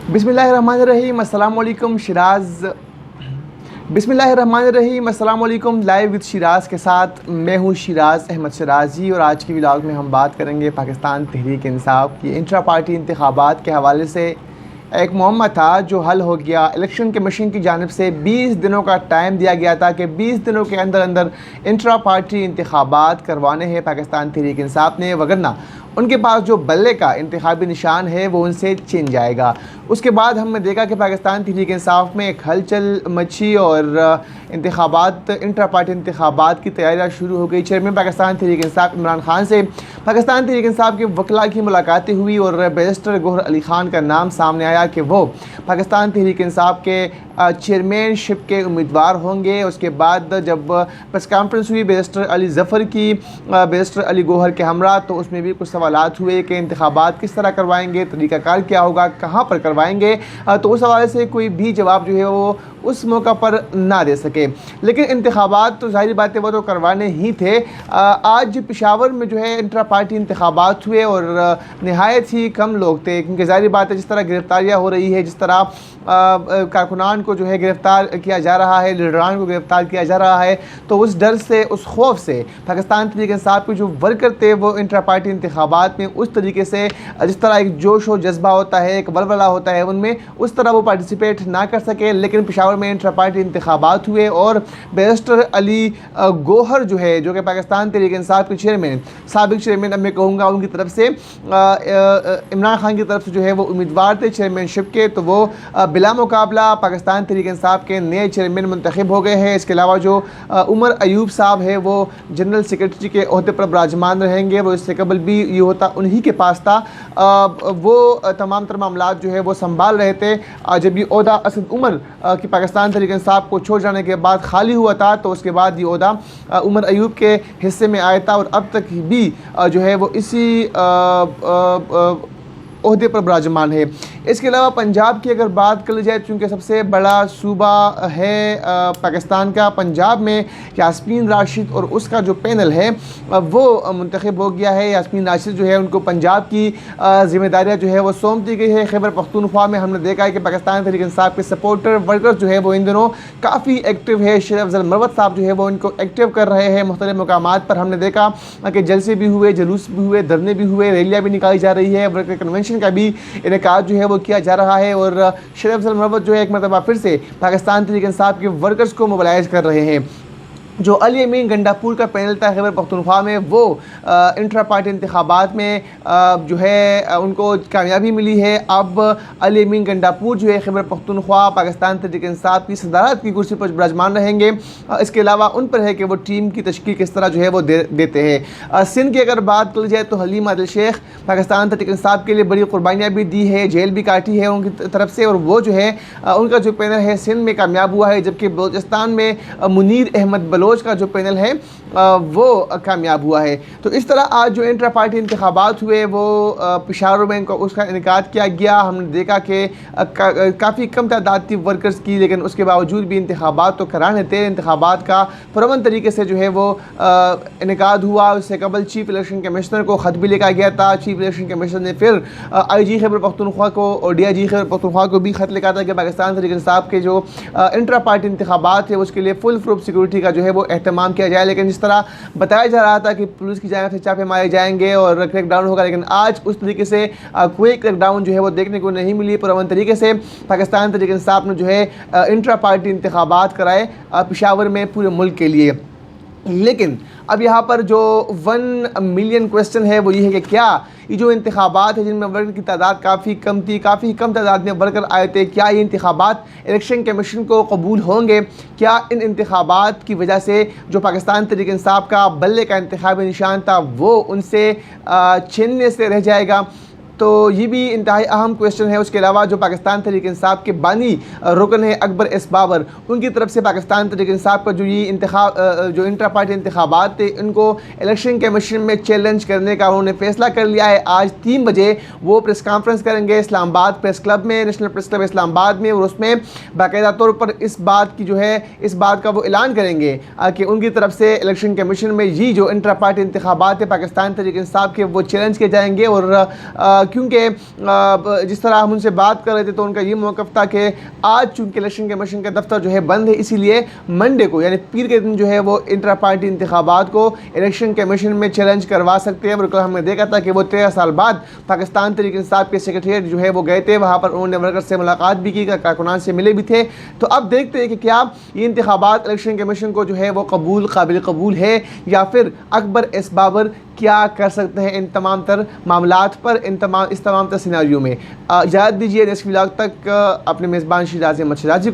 बिस्मिल्लाहिर्रहमानिर्रहीम अस्सलाम वालेकुम शिराज। बिस्मिल्लाहिर्रहमानिर्रहीम अस्सलाम वालेकुम। लाइव विद शिराज के साथ मैं हूँ शिराज अहमद शराजी और आज की व्लॉग में हम बात करेंगे पाकिस्तान तहरीक इंसाफ की इंट्रा पार्टी इंतखाबात के हवाले से। एक मुअम्मा था जो हल हो गया। इलेक्शन कमीशन की जानिब से 20 दिनों का टाइम दिया गया था कि 20 दिनों के अंदर अंदर इंट्रा पार्टी इंतखाबात करवाने हैं पाकिस्तान तहरीक इंसाफ ने, वगरना उनके पास जो बल्ले का इंतखाबी निशान है वो उनसे छिन जाएगा। उसके बाद हमने देखा कि पाकिस्तान तहरीक इंसाफ में एक हलचल मची और इंतखाबात इंट्रा पार्टी इंतखाबात की तैयारियाँ शुरू हो गई। चेयरमैन पाकिस्तान तहरीक इंसाफ इमरान खान से पाकिस्तान तहरीक इंसाफ के वकला की मुलाकातें हुई और बैरिस्टर गौहर अली ख़ान का नाम सामने आया कि वो पाकिस्तान तहरीक इंसाफ के चेयरमैनशिप के उम्मीदवार होंगे। उसके बाद जब प्रेस कॉन्फ्रेंस हुई बैरिस्टर अली ज़फ़र की बैरिस्टर अली गौहर के हमरा, तो उसमें भी कुछ सवालात हुए कि इंतखाबात किस तरह करवाएंगे, तरीक़ाकार क्या होगा, कहाँ पर करवाएंगे। तो उस हवाले से कोई भी जवाब जो है वो उस मौका पर ना दे सके। लेकिन इंतखाबात तो ज़ाहिर बात है वो तो करवाने ही थे। आज पेशावर में जो है इंट्रा पार्टी इंतखाबात हुए और नहायत ही कम लोग थे, क्योंकि ज़ाहिर बात है जिस तरह गिरफ्तारियाँ हो रही है, जिस तरह कारकुनान को जो है गिरफ़्तार किया जा रहा है, लीडरान को गिरफ़्तार किया जा रहा है, तो उस डर से, उस खौफ से पाकिस्तान तहरीक इंसाफ के जो वर्कर थे वो इंट्रा पार्टी इंतखाबात में उस तरीके से जिस तरह एक जोश व जज्बा होता है, एक वलवला होता है उनमें, उस तरह वो पार्टिसिपेट ना कर सके। लेकिन पेशावर में इंट्रा पार्टी इंतखाबात हुए और बैरिस्टर अली गौहर जो है, जो कि पाकिस्तान तहरीक इंसाफ के चेयरमैन, साबिक चेयरमैन अब मैं कहूँगा, उनकी तरफ से इमरान खान की तरफ से जो है वो उम्मीदवार थे चेयरमैनशिप के, तो वो बिला मुकाबला पाकिस्तान तहरीक इंसाफ के नए चेयरमैन मुंतखब हो गए हैं। इसके अलावा जो उमर अयूब साहब है वो जनरल सेक्रेटरी के ओहदे पर विराजमान रहेंगे। वो इससे कबल भी ये होता उन्हीं के पास था। वो तमाम तर मामलात जो है वो संभाल रहे थे। जब ये ओहदा असद उमर की पाकिस्तान तहरीक इंसाफ को छोड़ जाने के बाद खाली हुआ था, तो उसके बाद ये ओहदा उमर अयूब के हिस्से में आया था और अब तक भी जो है वो इसी ओहदे पर विराजमान है। इसके अलावा पंजाब की अगर बात कर ली जाए, चूँकि सबसे बड़ा सूबा है पाकिस्तान का, पंजाब में यास्मीन राशिद और उसका जो पैनल है वो मुंतखब हो गया है। यास्मीन राशिद जो है उनको पंजाब की ज़िम्मेदारियाँ जो है वो सौंप दी गई है। खैबर पख्तूनख्वा में हमने देखा है कि पाकिस्तान तहरीक इंसाफ के सपोर्टर वर्कर्स जो है वो इन दिनों काफ़ी एक्टिव है। शेर अफजल मरवत साहब जो है वो इनको एक्टिव कर रहे हैं। मुख्तलिफ मकामात पर हमने देखा कि जलसे भी हुए, जुलूस भी हुए, धरने भी हुए, रैलियाँ भी निकाली जा रही है, वर्कर कन्वेंशन का भी इनेकाद जो है वो किया जा रहा है और शेर अफजल मरवत जो है एक मरतबा फिर से पाकिस्तान तहरीक इंसाफ के वर्कर्स को मोबिलाइज कर रहे हैं। जो अली अमीन गंडापुर का पैनल था खैबर पख्तूनख्वा में, वो इंट्रा पार्टी इंतखाबात में जो है उनको कामयाबी मिली है। अब अली अमीन गंडापुर जो है खैबर पख्तूनख्वा पाकिस्तान तहरीक इंसाफ की सदारत की कुर्सी पर विराजमान रहेंगे। इसके अलावा उन पर है कि वो टीम की तश्कील किस तरह जो है वो देते हैं। सिंध की अगर बात कर जाए तो हलीम आदिल शेख पाकिस्तान तहरीक इंसाफ के लिए बड़ी कुर्बानियाँ भी दी है, जेल भी काटी है उनकी तरफ से, और वो जो है उनका जो पैनल है सिंध में कामयाब हुआ है। जबकि बलोचिस्तान में मुनीर अहमद बलोच का जो पैनल है वो कामयाब हुआ है। तो इस तरह आज जो इंट्रा पार्टी इंतखाबात हुए वो पेशावर में उसका इनेकाद किया गया। हमने देखा कि काफ़ी कम तादाद थी वर्कर्स की, लेकिन उसके बावजूद भी इंतखाबात तो कराने थे। इंतखाबात का पुरअमन तरीके से जो है वो इनेकाद हुआ। उससे कबल चीफ इलेक्शन कमिश्नर को ख़त भी लिखा गया था। चीफ इलेक्शन कमिश्नर ने फिर IG खैबर पख्तूनख्वा को और DIG खैबर पख्तूनख्वा को भी ख़त लिखा था कि पाकिस्तान तहरीक इंसाफ के जो इंट्रा पार्टी इंतखाबात है उसके लिए फुल प्रूफ सिक्योरिटी का जो है वो एहतमाम किया जाए। लेकिन जिस तरह बताया जा रहा था कि पुलिस की जानिब से छापे मारे जाएंगे और क्रैकडाउन होगा, लेकिन आज उस तरीके से कोई क्रैकडाउन जो है वो देखने को नहीं मिली। पुरअमन तरीके से पाकिस्तान तहरीक इंसाफ ने जो है इंट्रा पार्टी इंतखाबात कराए पेशावर में पूरे मुल्क के लिए। लेकिन अब यहाँ पर जो 1 मिलियन क्वेश्चन है वो ये है कि क्या ये जो इंतखाबात है जिनमें वर्कर की तादाद काफ़ी कम थी, काफ़ी कम तादाद में वर्कर आए थे, क्या ये इंतखाबात इलेक्शन कमीशन को कबूल होंगे? क्या इन इंतखाबात की वजह से जो पाकिस्तान तहरीक इंसाफ का बल्ले का इंतखाबी निशान था वो उनसे छीनने से रह जाएगा? तो ये भी इंतहाई अहम क्वेश्चन है। उसके अलावा जो पाकिस्तान तहरीक इंसाफ के बानी रुकन है अकबर एस बाबर, उनकी तरफ से पाकिस्तान तहरीक इंसाफ का जो ये जो इंट्रा पार्टी इंतखाबात थे इनको इलेक्शन कमीशन में चैलेंज करने का उन्होंने फैसला कर लिया है। आज 3 बजे वो प्रेस कॉन्फ्रेंस करेंगे इस्लामाबाद प्रेस क्लब में, नेशनल प्रेस क्लब इस्लामाबाद में, और उसमें बाकायदा तौर पर इस बात की जो है इस बात का वो ऐलान करेंगे कि उनकी तरफ से इलेक्शन कमीशन में ये जो इंट्रा पार्टी इंतखाबात है पाकिस्तान तहरीक इंसाफ के वो चैलेंज किए जाएंगे और क्योंकि जिस तरह हम उनसे बात कर रहे थे तो उनका ये मौक़िफ़ था कि आज चूँकि इलेक्शन कमीशन का दफ्तर जो है बंद है, इसीलिए मंडे को यानी पीर के दिन जो है वो इंट्रा पार्टी इंतखाबात को इलेक्शन कमीशन में चैलेंज करवा सकते हैं। बिल्कुल हमने देखा था कि वो 13 साल बाद पाकिस्तान तहरीक इंसाफ के सेक्रेटरीट जो है वो गए थे, वहाँ पर उन्होंने वर्कर से मुलाकात भी की, कारकुनान से मिले भी थे। तो अब देखते हैं कि क्या ये इंतखाबात इलेक्शन कमीशन को जो है वो काबिल कबूल है या फिर अकबर एस बाबर क्या कर सकते हैं इन तमाम तर मामलात पर, इस तमाम तर सिनारियों में। इजाज़त दीजिए नेक्स्ट व्लॉग तक अपने मेज़बान शिराज़ अहमद शिराज़ी को।